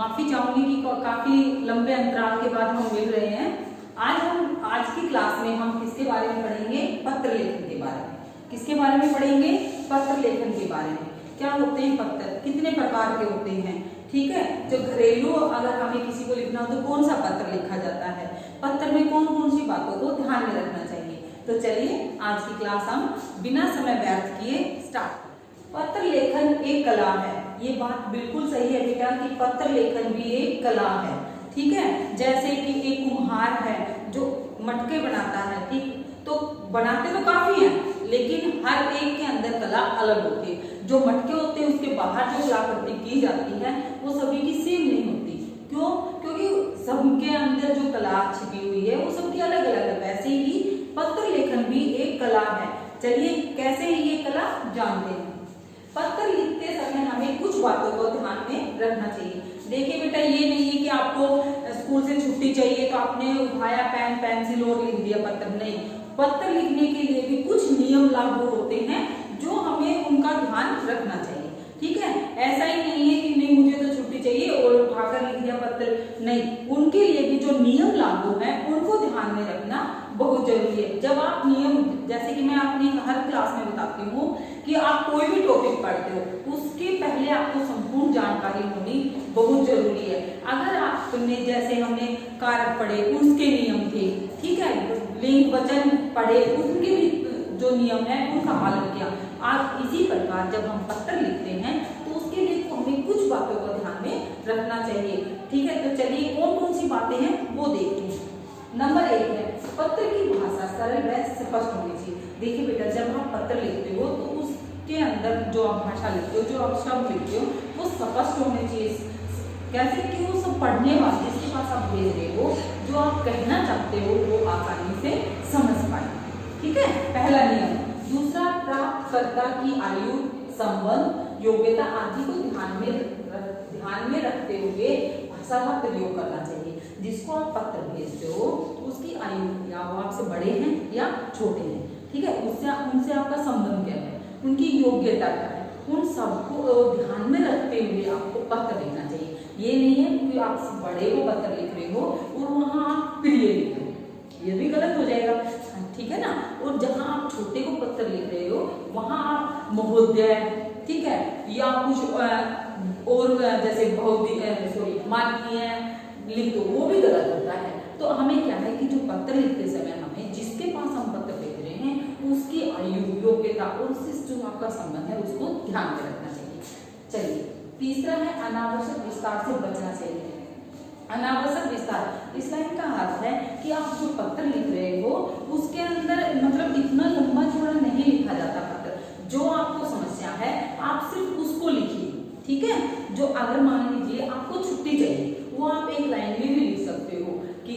माफी चाहूंगी कि काफी लंबे अंतराल के बाद हम मिल रहे हैं। आज की क्लास में हम किसके बारे में पढ़ेंगे? पत्र लेखन के बारे में। किसके बारे में पढ़ेंगे? पत्र लेखन के बारे में। क्या होते हैं पत्र, कितने प्रकार के होते हैं, ठीक है। जो घरेलू अगर हमें किसी को लिखना हो तो कौन सा पत्र लिखा जाता है, पत्र में कौन कौन सी बातों को ध्यान में रखना चाहिए। तो चलिए आज की क्लास हम बिना समय व्यर्थ किए स्टार्ट। पत्र लेखन एक कला है, ये बात बिल्कुल सही है बेटा कि पत्र लेखन भी एक कला है, ठीक है। जैसे कि एक कुम्हार है जो मटके बनाता है, ठीक, तो बनाते तो काफी हैं लेकिन हर एक के अंदर कला अलग होती है। जो मटके होते हैं उसके बाहर जो कलाकृति की जाती है वो सभी की सेम नहीं होती। क्यों? क्योंकि सबके अंदर जो कला छिपी हुई है वो सबकी अलग अलग है। वैसे ही पत्र लेखन भी एक कला है। चलिए कैसे है ये कला जानते हैं। पत्र लिखते समय हमें कुछ बातों को ध्यान में रखना चाहिए। देखिए बेटा, ये नहीं है कि आपको स्कूल से छुट्टी चाहिए तो आपने उठाया पेन पेंसिल और लिख दिया पत्र। नहीं, पत्र लिखने के लिए भी कुछ नियम लागू होते हैं जो हमें उनका ध्यान रखना चाहिए, ठीक है। ऐसा ही नहीं है कि नहीं मुझे तो छुट्टी चाहिए और उठाकर लिख दिया पत्र। नहीं, उनके लिए भी जो नियम लागू है उनको ध्यान में रखना बहुत जरूरी है। जब आप नियम, जैसे कि मैं अपनी हर क्लास में बताती हूँ कि आप कोई भी टॉपिक पढ़ते हो उसके पहले आपको संपूर्ण जानकारी होनी बहुत जरूरी है। अगर आपने, जैसे हमने कारक पढ़े उसके नियम थे, ठीक है, लिंग वचन पढ़े उनके भी जो नियम है उनका पालन किया। आप इसी प्रकार जब हम पत्र लिखते हैं तो उसके लिए हमें कुछ बातों को ध्यान में रखना चाहिए, ठीक है। तो चलिए कौन कौन सी बातें हैं वो देखते हैं। नंबर 1 है पत्र की भाषा सरल व स्पष्ट होनी चाहिए। देखिए बेटा, जब आप पत्र लिखते हो तो उसके अंदर जो आप भाषा लिखते हो, जो आप शब्द लिखते हो वो स्पष्ट होने चाहिए। कैसे कि वो सब पढ़ने वाले जिसके पास आप भेज रहे हो जो आप कहना चाहते हो वो आसानी से समझ पाए, ठीक है, पहला नियम। दूसरा, प्राप्तकर्ता की आयु, संबंध, योग्यता आदि को ध्यान में रखते हुए भाषा का प्रयोग करना चाहिए। जिसको आप पत्र भेजते हो उसकी आयु, या वो आपसे बड़े हैं या छोटे हैं, ठीक है, उनसे आपका संबंध क्या है, उनकी योग्यता क्या है, उन सबको ध्यान में रखते हुए आपको पत्र लिखना चाहिए। ये नहीं है कि आप बड़े को पत्र लिख रहे हो और वहां आप प्रिय लिख रहे हो, ये भी गलत हो जाएगा, ठीक है ना। और जहां आप छोटे को पत्र लिख रहे हो वहां आप महोदय, ठीक है, या कुछ और जैसे माननीय लिख दो, वो भी गलत होता है। तो हमें क्या है कि जो पत्र लिखते समय हमें जिसके पास हम पत्र लिख रहे हैं उसकी आयु, योग्यता और उससे जो आपका संबंध है उसको ध्यान में रखना चाहिए। चलिए तीसरा है अनावश्यक विस्तार से बचना चाहिए। अनावश्यक विस्तार, इस लाइन का अर्थ है कि आप जो पत्र लिख रहे हो उसके अंदर मतलब इतना लंबा चौड़ा नहीं लिखा जाता पत्र। जो आपको समस्या है आप सिर्फ उसको लिखिए, ठीक है। जो अगर मान लीजिए आपको छुट्टी चाहिए वो आप एक लाइन में भी लिख सकते हो कि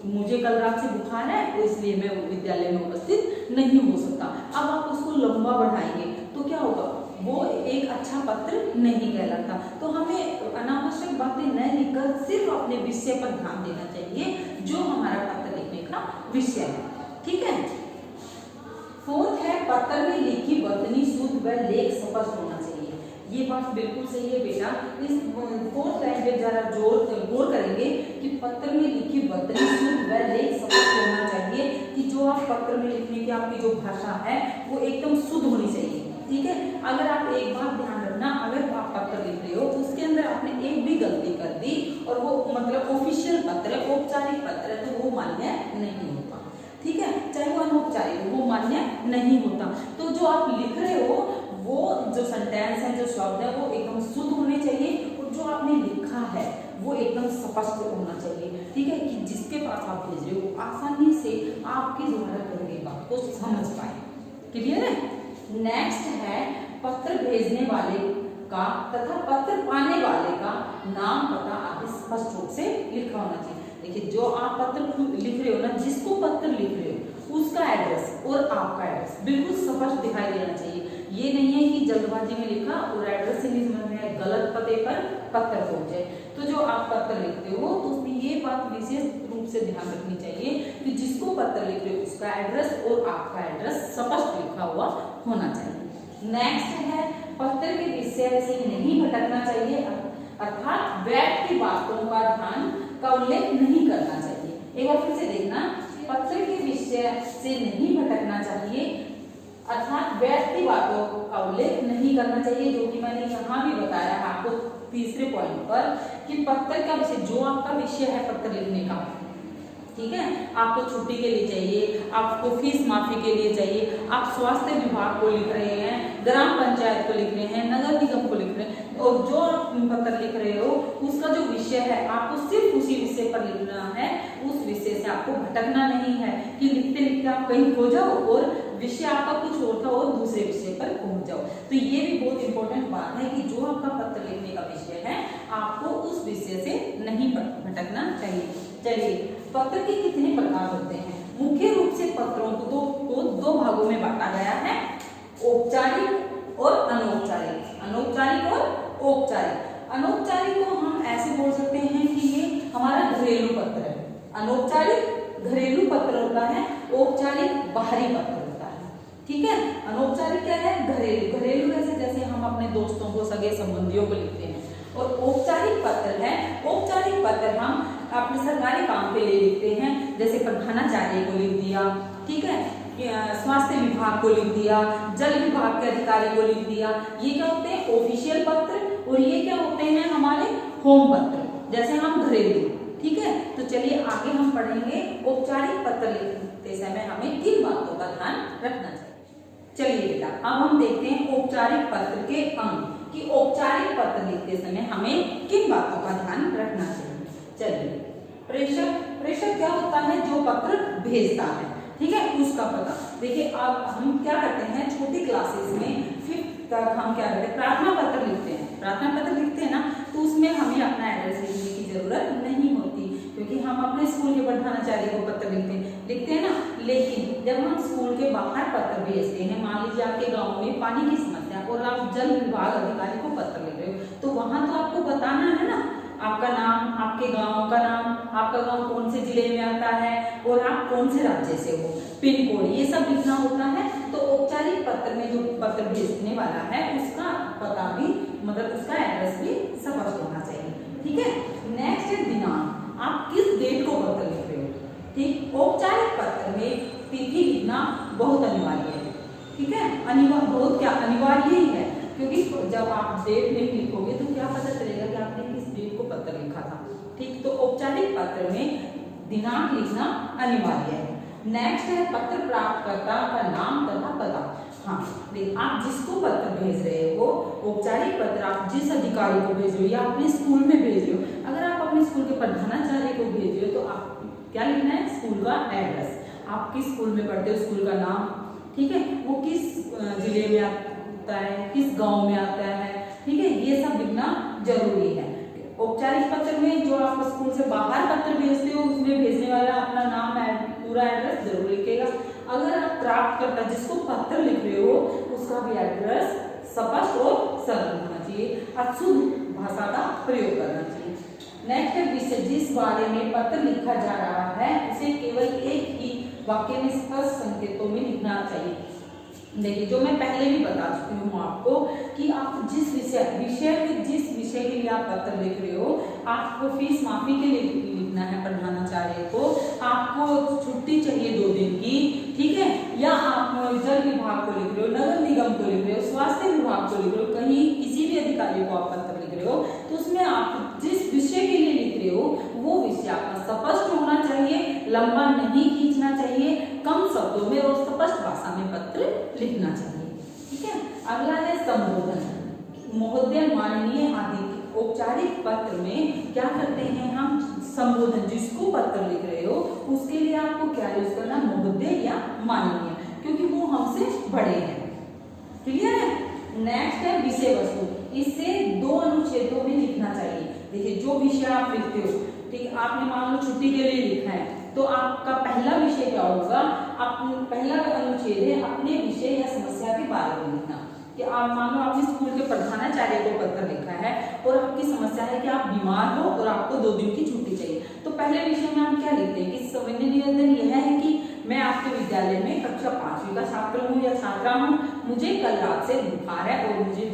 मुझे कल रात से बुखार है तो इसलिए मैं विद्यालय में उपस्थित नहीं हो सकता। अब आप उसको लंबा बढ़ाएंगे तो क्या होगा, वो एक अच्छा पत्र नहीं कहलाता। तो हमें अनावश्यक बातें न लिखकर सिर्फ अपने विषय पर ध्यान देना चाहिए जो हमारा पत्र लिखने का विषय है, ठीक है। 4th है पत्र में लिखी वर्तनी शुद्ध व लेख स्पष्ट होना चाहिए। ये बात बिल्कुल सही है बेटा। इस 4th लाइन पे जरा गौर करेंगे कि पत्र में लिखी वर्तनी शुद्ध व लेख स्पष्ट होना चाहिए कि जो आप पत्र में लिखने की आपकी जो भाषा है वो एकदम शुद्ध होनी चाहिए, ठीक है। अगर आप एक बात ध्यान रखना, अगर आप पत्र लिख रहे हो तो उसके अंदर आपने एक भी गलती कर दी और वो मतलब ऑफिशियल पत्र है, औपचारिक पत्र है, तो वो मान्य नहीं होता, ठीक है। चाहे वो अनौपचारिक हो वो मान्य नहीं होता। तो जो आप लिख रहे हो वो जो सेंटेंस है, जो शब्द है वो एकदम शुद्ध होने चाहिए और जो आपने लिखा है वो एकदम स्पष्ट होना चाहिए, ठीक है, कि जिसके पास आप भेज रहे हो आसानी से आपके द्वारा कही गई बात को समझ पाए। क्लियर है। नेक्स्ट है पत्र भेजने वाले का तथा पत्र पाने वाले का नाम, पता आदि स्पष्ट रूप से लिखा होना चाहिए। देखिए, जो आप पत्र लिख रहे हो ना, जिसको पत्र लिख रहे हो उसका एड्रेस और आपका एड्रेस बिल्कुल स्पष्ट दिखाई देना चाहिए। ये नहीं है कि जल्दबाजी में लिखा और एड्रेस से नहीं समझ में आया, गलत पते पर पत्र पहुंचे। तो जो आप पत्र लिखते हो तो उसमें ये बात विशेष रूप से ध्यान रखनी चाहिए कि जिसको पत्र लिख रहे हो उसका एड्रेस और आपका एड्रेस स्पष्ट लिखा हुआ होना चाहिए। नेक्स्ट है पत्र के विषय से नहीं भटकना चाहिए अर्थात व्यर्थ की बातों का उल्लेख नहीं करना चाहिए। एक बार फिर से देखना, पत्र के विषय से नहीं भटकना चाहिए, अर्थात व्यर्थ की बातों का उल्लेख नहीं करना चाहिए, जो कि मैंने यहाँ भी बताया है आपको तीसरे पॉइंट पर कि पत्र का विषय, जो आपका विषय है पत्र लिखने का, ठीक है, आपको छुट्टी के लिए चाहिए, आपको फीस माफी के लिए चाहिए, आप स्वास्थ्य विभाग को लिख रहे हैं, ग्राम पंचायत को लिख रहे हैं, नगर निगम को लिख रहे हैं, और जो आप पत्र लिख रहे हो उसका जो विषय है आपको सिर्फ उसी विषय पर लिखना है, उस विषय से आपको भटकना नहीं है कि लिखते लिखते आप कहीं खो जाओ और विषय आपका कुछ और था और दूसरे विषय पर पहुंच जाओ। तो ये भी बहुत इंपॉर्टेंट बात है कि जो आपका पत्र लिखने का विषय है आपको उस विषय से नहीं भटकना चाहिए। चलिए, पत्र के कितने प्रकार होते हैं? मुख्य रूप से पत्रों को दो भागों में बांटा गया है, औपचारिक और अनौपचारिक। अनौपचारिक और औपचारिक। अनौपचारिक को हम ऐसे बोल सकते हैं कि ये हमारा घरेलू पत्र है। अनौपचारिक घरेलू पत्र होता है, औपचारिक बाहरी पत्र होता है, ठीक है। अनौपचारिक क्या है? घरेलू। घरेलू कैसे? जैसे हम अपने दोस्तों को, सगे संबंधियों को लिखते हैं। और औपचारिक पत्र है, औपचारिक पत्र हम अपने सरकारी काम के लिए लिखते हैं, जैसे प्रधानाचार्य को लिख दिया, ठीक है, स्वास्थ्य विभाग को लिख दिया, जल विभाग के अधिकारी को लिख दिया। ये क्या होते हैं? ऑफिशियल पत्र। और ये क्या होते हैं? हमारे होम पत्र, जैसे हम घरेलू, ठीक है। तो चलिए आगे हम पढ़ेंगे औपचारिक पत्र लिखते समय हमें किन बातों का ध्यान रखना चाहिए। चलिए बेटा, अब हम देखते हैं औपचारिक पत्र के अंग कि औपचारिक पत्र लिखते समय हमें किन बातों का ध्यान रखना चाहिए। चलिए, प्रेषक। प्रेषक क्या होता है? जो पत्र भेजता है, ठीक है, उसका पता। देखिए, अब हम क्या करते हैं, छोटी क्लासेस में 5th तक हम क्या करते हैं, प्रार्थना पत्र लिखते हैं। प्रार्थना पत्र लिखते हैं ना, तो उसमें हमें अपना एड्रेस लिखने की जरूरत नहीं होती, क्योंकि हम अपने स्कूल के प्रधानाचार्य को पत्र लिखते हैं ना। लेकिन जब हम स्कूल के बाहर पत्र भेजते हैं, मान लीजिए आपके गाँव में पानी की समस्या और आप जल विभाग अधिकारी को पत्र लिख रहे हो, तो वहां तो आपको बताना है ना आपका नाम, आपके गांव का नाम, आपका गांव कौन से जिले में आता है और आप कौन से राज्य से हो, पिन कोड, ये सब लिखना होता है। तो औपचारिक पत्र में जो पत्र भेजने वाला है उसका पता भी, मतलब उसका एड्रेस भी स्पष्ट होना चाहिए, ठीक है। नेक्स्ट है दिनांक। आप किस डेट को पत्र लिख रहे हो, ठीक। औपचारिक पत्र में तिथि लिखना बहुत अनिवार्य है, ठीक है। बहुत क्या अनिवार्य ही है, क्योंकि जब आप डेट नहीं लिखोगे तो क्या पता चलेगा कि आपने किस डेट को पत्र लिखा था, ठीक। तो औपचारिक पत्र में दिनांक लिखना अनिवार्य है। नेक्स्ट है पत्र प्राप्तकर्ता का नाम तथा पता। हाँ, देख, आप जिसको पत्र भेज रहे हो, औपचारिक पत्र आप जिस अधिकारी को भेज रहे हो या अपने स्कूल में भेज रहे हो, अगर आप अपने स्कूल के प्रधानाचार्य को भेज रहे हो तो आप क्या लिखना है? स्कूल का एड्रेस, आप किस स्कूल में पढ़ते हो, स्कूल का नाम, ठीक है, वो किस जिले में आता है, किस गांव में आता है, ठीक है, ये सब लिखना जरूरी है। औपचारिक पत्र में जो आप स्कूल से बाहर पत्र भेजते हो उसमें भेजने वाला अपना नाम, पूरा एड्रेस जरूर लिखेगा। अगर आप प्राप्तकर्ता जिसको पत्र लिख रहे हो उसका भी एड्रेस स्पष्ट और सरल होना चाहिए, अशुद्ध भाषा का प्रयोग करना चाहिए। नेक्स्ट है विषय। जिस बारे में पत्र लिखा जा रहा है उसे केवल एक ही वाक्य में स्पष्ट संकेतों में लिखना चाहिए। देखिए, जो मैं पहले भी बता चुकी हूँ आपको कि आप जिस विषय के लिए आप पत्र लिख रहे हो, आपको फीस माफी के लिए लिखना है प्रधानाचार्य को, आपको छुट्टी चाहिए 2 दिन की, ठीक है, या आप जल विभाग को लिख रहे हो, नगर निगम को लिख रहे हो, स्वास्थ्य विभाग को लिख रहे हो, कहीं किसी भी अधिकारी को आप पत्र लिख रहे हो, तो उसमें आप जिस विषय के लिए लिख रहे हो वो विषय आपका स्पष्ट होना चाहिए, लंबा नहीं खींचना चाहिए, कम शब्दों में और स्पष्ट भाषा में पत्र लिखना चाहिए, ठीक है। अगला है संबोधन। महोदय, माननीय आदि। औपचारिक पत्र में क्या करते हैं हम? संबोधन, जिसको पत्र लिख रहे हो उसके लिए आपको क्या यूज करना? महोदय या माननीय, क्योंकि वो हमसे बड़े हैं, क्लियर है। नेक्स्ट है विषय वस्तु। इसे 2 अनुच्छेदों में लिखना चाहिए। देखिए, जो विषय आप लिखते हो, ठीक, आपने मान लो छुट्टी के लिए लिखा है, तो आपका पहला विषय क्या होगा? पहला अनुच्छेद है अपने विषय या समस्या के बारे में लिखना। कि आप मान लो आपने स्कूल के प्रधानाचार्य को पत्र लिखा है और आपकी समस्या है कि आप बीमार हो और आपको 2 दिन की छुट्टी चाहिए, तो पहले विषय में हम क्या लिखते हैं कि सविनय निवेदन यह है कि मैं आपके विद्यालय में कक्षा 5वीं का छात्र हूँ या छात्रा हूँ, मुझे कल रात से बुखार है और मुझे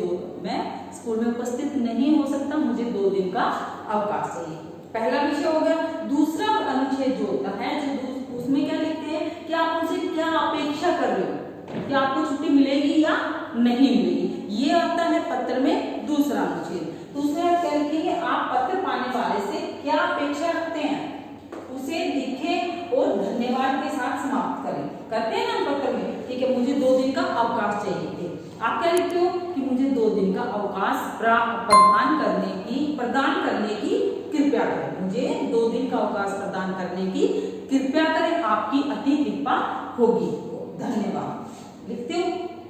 मैं स्कूल में उपस्थित नहीं हो सकता, मुझे 2 दिन का अवकाश चाहिए। पहला विषय हो गया। दूसरा अनुच्छेद जो होता है, जो उसमें क्या लिखते हैं कि आप उनसे क्या अपेक्षा कर रहे हो, कि आपको छुट्टी मिलेगी या नहीं मिलेगी, ये आता है पत्र में दूसरा अनुच्छेद। तो उसमें आप क्या लिखेंगे, आप पत्र पाने वाले से क्या अपेक्षा रखते हैं उसे लिखें और धन्यवाद के साथ समाप्त करें। करते हैं ना पत्र में, ठीक है, मुझे 2 दिन का अवकाश चाहिए थे। आप क्या लिखते हो कि मुझे 2 दिन का अवकाश प्रदान करने की कृपया करें, मुझे 2 दिन का अवकाश प्रदान करने की कृपया करें, आपकी अति कृपा होगी, धन्यवाद। लिखते हो,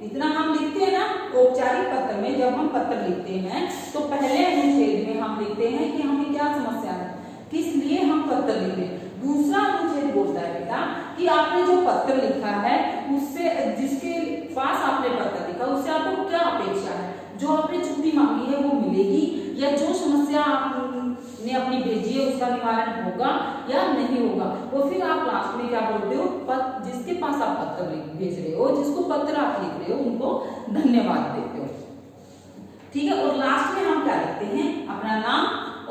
इतना हम लिखते हैं ना औपचारिक पत्र में। जब हम पत्र लिखते हैं तो पहले अनुच्छेद में हम लिखते हैं कि हमें क्या समस्या है, किस लिए हम पत्र लिख रहे हैं। दूसरा अनुच्छेद बोलता है बेटा कि आपने जो पत्र लिखा है उससे, जिसके पास आपने पत्र लिखा उससे आपको क्या अपेक्षा है, जो आपने छुट्टी मांगी है वो मिलेगी, या जो समस्या आपने अपनी भेजी है उसका निवारण होगा या नहीं होगा। और फिर आप लास्ट में क्या बोलते हो, जिसके पास आप पत्र भेज रहे हो, जिसको पत्र आप लिख रहे हो, उनको धन्यवाद देते हो, ठीक है। और लास्ट में हम क्या लिखते हैं, अपना नाम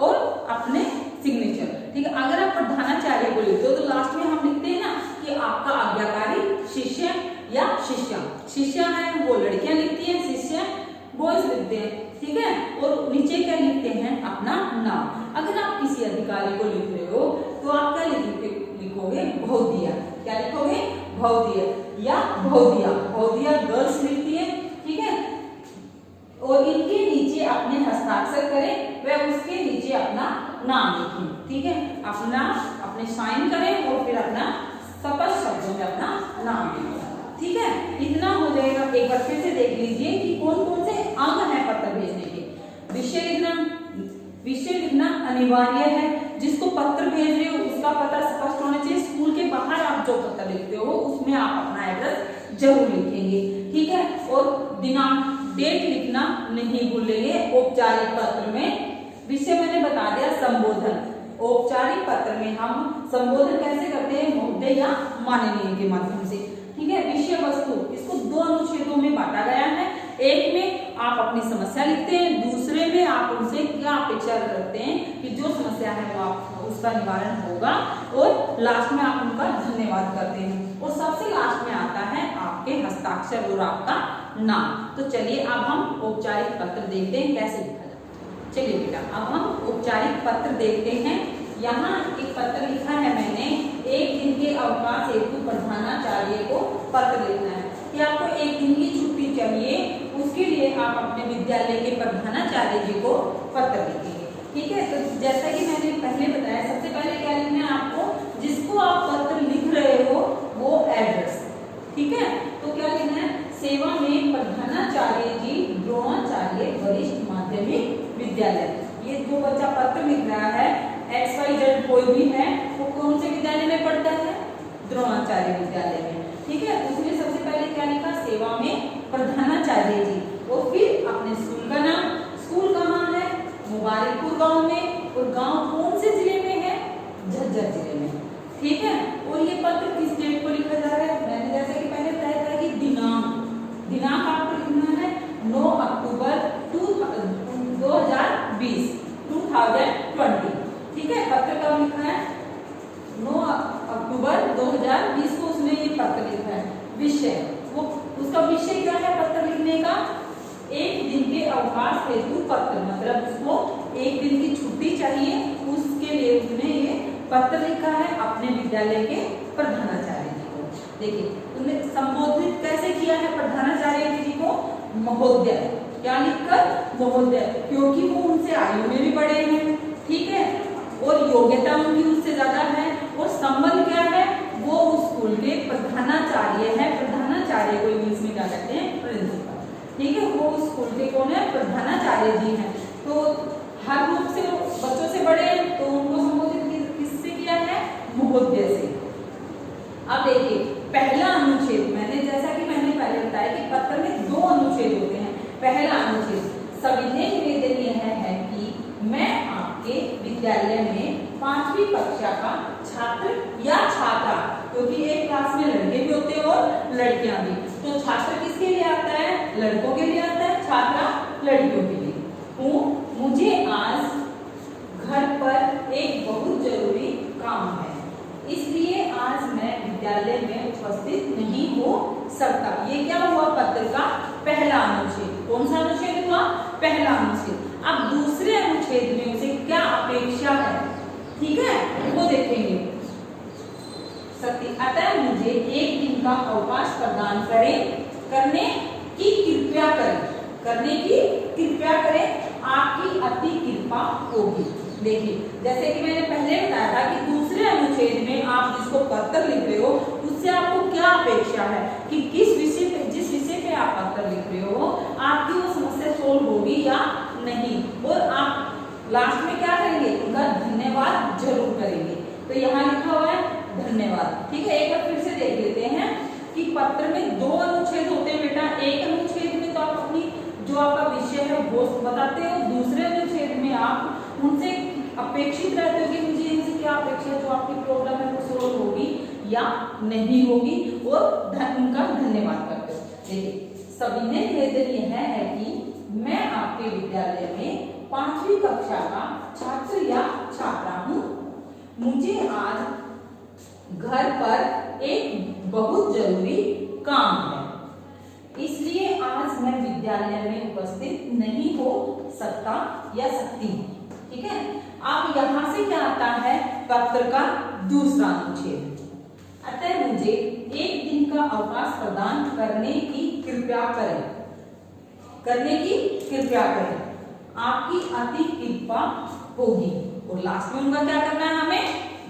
और अपने सिग्नेचर, ठीक है। अगर आप प्रधानाचार्य को लिखते हो तो लास्ट में हम लिखते हैं ना कि आपका आज्ञाकारी शिष्य या शिष्या। शिष्या है वो लड़कियां लिखती हैं, शिष्य बॉयज लिखते हैं, ठीक है। और नीचे क्या लिखते हैं, अपना नाम। अगर आप किसी अधिकारी को लिख रहे हो तो आप क्या लिखोगे, भौदिया। क्या लिखोगे, भौदिया या भौदिया। भौदिया गर्ल्स लिखती है, ठीक है। और इनके नीचे अपने हस्ताक्षर करें, वह उसके नीचे अपना नाम लिखें, ठीक है। अपने साइन करें और फिर अपना स्पष्ट शब्दों में अपना नाम लिखें, ठीक है। इतना हो जाएगा। एक बार फिर से देख लीजिए कि कौन कौन से अंग हैं पत्र भेजने के। विषय लिखना अनिवार्य है, जिसको पत्र भेज रहे हो उसका पता स्पष्ट होना चाहिए। स्कूल के बाहर आप जो पत्र लिखते हो उसमें आप अपना एड्रेस जरूर लिखेंगे, ठीक है। और दिनांक, डेट लिखना नहीं भूलेंगे औपचारिक पत्र में। विषय मैंने बता दिया, संबोधन। औपचारिक पत्र में हम संबोधन कैसे करते हैं, महोदय या माननीय के माध्यम से, ठीक है। विषय वस्तु, इसको 2 अनुच्छेदों में बांटा गया है। एक में आप अपनी समस्या लिखते हैं, दूसरे में आप उनसे क्या अपेक्षा रखते हैं कि जो समस्या है वो आप उसका निवारण होगा, और लास्ट में आप उनका धन्यवाद करते हैं। और सबसे लास्ट में आता है आपके हस्ताक्षर और आपका नाम। तो चलिए अब हम औपचारिक पत्र देखते हैं कैसे लिखा जाता है। चलिए बेटा अब हम औपचारिक पत्र देखते हैं। यहाँ एक पत्र लिखा है मैंने, 1 दिन के अवकाश हेतु प्रधानाचार्य को पत्र लिखना है कि आपको 1 दिन की छुट्टी चाहिए, उसके लिए आप अपने विद्यालय के प्रधानाचार्य जी को पत्र लिखेंगे, ठीक है। तो जैसा कि मैंने पहले बताया, सबसे पहले क्या लिखना है आपको, जिसको आप पत्र लिख रहे हो वो एड्रेस, ठीक है। तो क्या लिखना है, सेवा में प्रधानाचार्य जी द्रोणाचार्य वरिष्ठ माध्यमिक विद्यालय। ये जो बच्चा पत्र लिख रहा है XYZ कोई भी है, वो कौन से विद्यालय में पढ़ता है, द्रोणाचार्य विद्यालय में, ठीक है। उसने सबसे पहले क्या लिखा, सेवा में प्रधानाचार्य जी, और फिर अपने स्कूल का नाम। स्कूल कहाँ है, मुबारकपुर गांव में, और गांव कौन से जिले में है, झज्जर जिले में, ठीक है। और ये पत्र किस डेट को लिखा जा रहा है, मैंने जैसे कि पहले बताया था कि दिनांक आपको लिखना है 9 अक्टूबर 2020, ठीक है। पत्र कब लिखा है, 9 अक्टूबर 2020 को उसने ये पत्र लिखा है। विषय, वो उसका विषय क्या है पत्र लिखने का, 1 दिन के अवकाश हेतु पत्र, मतलब उसको 1 दिन की छुट्टी चाहिए, उसके लिए उसने ये पत्र लिखा है अपने विद्यालय के प्रधानाचार्य जी को। देखिए तुमने संबोधित कैसे किया है प्रधानाचार्य जी को, महोदय। क्या लिखकर, महोदय, क्योंकि वो उनसे आयु में भी बड़े हैं, ठीक है, और योग्यता उनकी उससे ज्यादा है, और संबंध क्या है, वो उस स्कूल के प्रधानाचार्य है। प्रधानाचार्य को इंग्लिश में क्या कहते हैं, प्रिंसिपल, ठीक है। वो उस स्कूल के कौन है, प्रधानाचार्य जी हैं। तो हर रूप से बच्चों से बड़े हैं, तो उनको संबोधित किससे किया है, महोदय से। अब देखिए पहला अनुच्छेद, जैसा कि मैंने पहले बताया कि पत्र में 2 अनुच्छेद होते हैं। पहला अनुच्छेद, सविनय निवेदन यह है कि मैं आपके विद्यालय में 5वीं कक्षा का छात्र या छात्रा, क्योंकि एक क्लास में लड़के भी होते हैं और लड़कियां भी, तो छात्र किसके लिए आता है, लड़कों के लिए आता है, छात्रा लड़कियों के लिए, सकता। ये क्या हुआ? पत्र का पहला अनुच्छेद। कौन सा अनुच्छेद हुआ? पहला अनुच्छेद। अब दूसरे अनुच्छेद में उसे क्या अपेक्षा है, ठीक है, वो देखेंगे। सत्य, अतः मुझे 1 दिन का अवकाश प्रदान करें, करने की कृपया करें, करने की कृपया करें, आपकी अति कृपा होगी। देखिए, जैसे कि मैंने पहले बताया था कि दूसरे अनुच्छेद में आप जिसको पत्र लिख रहे हो उससे आपको क्या अपेक्षा है कि किस विषय पे, जिस विषय पे आप पत्र लिख रहे हो आपकी वो समस्या सोल्व होगी या नहीं, और आप लास्ट में क्या करेंगे? उनका धन्यवाद जरूर करेंगे। तो यहाँ लिखा हुआ है धन्यवाद, ठीक है। एक बार फिर से देख लेते हैं कि पत्र में 2 अनुच्छेद होते हैं बेटा। एक अनुच्छेद में तो आप अपनी जो आपका विषय है वो बताते हो, दूसरे अनुच्छेद में आप उनसे अपेक्षित रहते हो कि मुझे इनसे क्या अपेक्षा है, जो आपकी प्रॉब्लम है वो सोल्व होगी या नहीं होगी, और उनका धन्यवाद करते हो। देखिए, सविनय निवेदन यह है कि मैं आपके विद्यालय में 5वीं कक्षा का छात्र या छात्रा हूँ। मुझे आज घर पर एक बहुत जरूरी काम है, इसलिए आज मैं विद्यालय में उपस्थित नहीं हो सकता या सकती, ठीक है। अब यहाँ से क्या आता है? पत्र का दूसरा अनुच्छेद। अतः मुझे 1 दिन का अवकाश प्रदान करने की कृपया करें, करने की कृपया करें, आपकी अति कृपा होगी। और लास्ट में उनका क्या करना है? हमें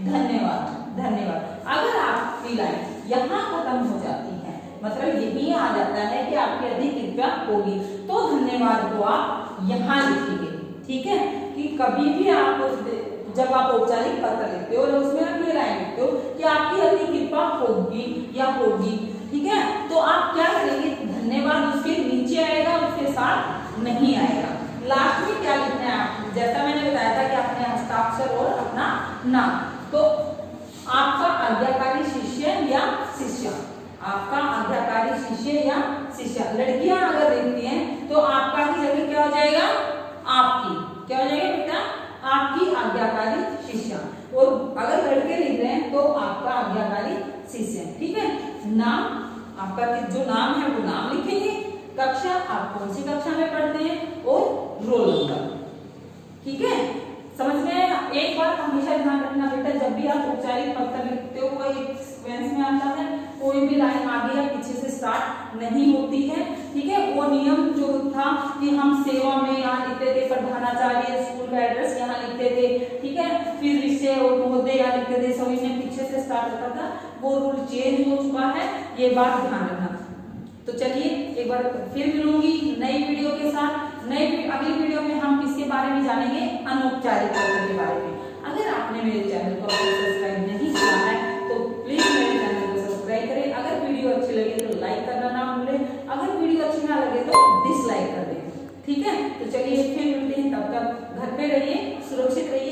धन्यवाद, धन्यवाद। अगर आपकी लाइन यहाँ खत्म हो जाती है, मतलब यही आ जाता है कि आपकी अति कृपया होगी, तो धन्यवाद को आप यहाँ लिखेंगे, ठीक है। कि कभी भी आप जब आप औपचारिक पत्र लिखते हो और उसमें आप ये लाइन लिखते हो कि आपकी अति कृपा होगी या होगी, ठीक है, तो आप क्या करेंगे? धन्यवाद उसके नीचे आएगा, उसके साथ नहीं आएगा। लास्ट में क्या लिखना है आप? जैसा मैंने बताया था कि अपने हस्ताक्षर और अपना नाम। तो आपका आज्ञाकारी शिष्य या शिष्या, आपका आज्ञाकारी शिष्य या शिष्या। लड़कियां अगर लिखती हैं तो आपका की जगह क्या हो जाएगा? आपकी। क्या हो जाएगा बेटा? आपकी आज्ञाकारी शिष्या। और अगर लड़के लिख रहे हैं तो आपका आज्ञाकारी शिष्य, ठीक है। नाम, आपका जो नाम है वो नाम लिखेंगे, कक्षा आप कौन सी कक्षा में पढ़ते हैं, और रोल नंबर, ठीक है। समझ में आया? एक बात हमेशा ध्यान रखना बेटा, जब भी आप औपचारिक पत्र लिखते हो कोई सीक्वेंस में आता है, कोई भी लाइन आगे या पीछे से स्टार्ट नहीं होती है, ठीक है। वो नियम जो था कि हम सेवा में यहाँ लिखते थे, प्रधानाचार्य, स्कूल का एड्रेस यहाँ लिखते थे, ठीक है, फिर विषय और महोदय यहाँ लिखते थे, सभी में पीछे से स्टार्ट होता था, वो रूल चेंज हो चुका है, ये बात ध्यान रखना। तो चलिए एक बार फिर मिलूंगी नई वीडियो के साथ। अगली वीडियो में हम किसके बारे में जानेंगे? अनौपचारिक पत्र के बारे में। अगर आपने मेरे चैनल को सब्सक्राइब नहीं किया है तो प्लीज मेरे चैनल को सब्सक्राइब करें। अगर वीडियो अच्छी लगे तो लाइक करना ना भूलें, अगर वीडियो अच्छी ना लगे तो डिसलाइक कर दें, ठीक है। तो चलिए फिर मिलते हैं, तब तक घर पे रहिए, सुरक्षित रहिए।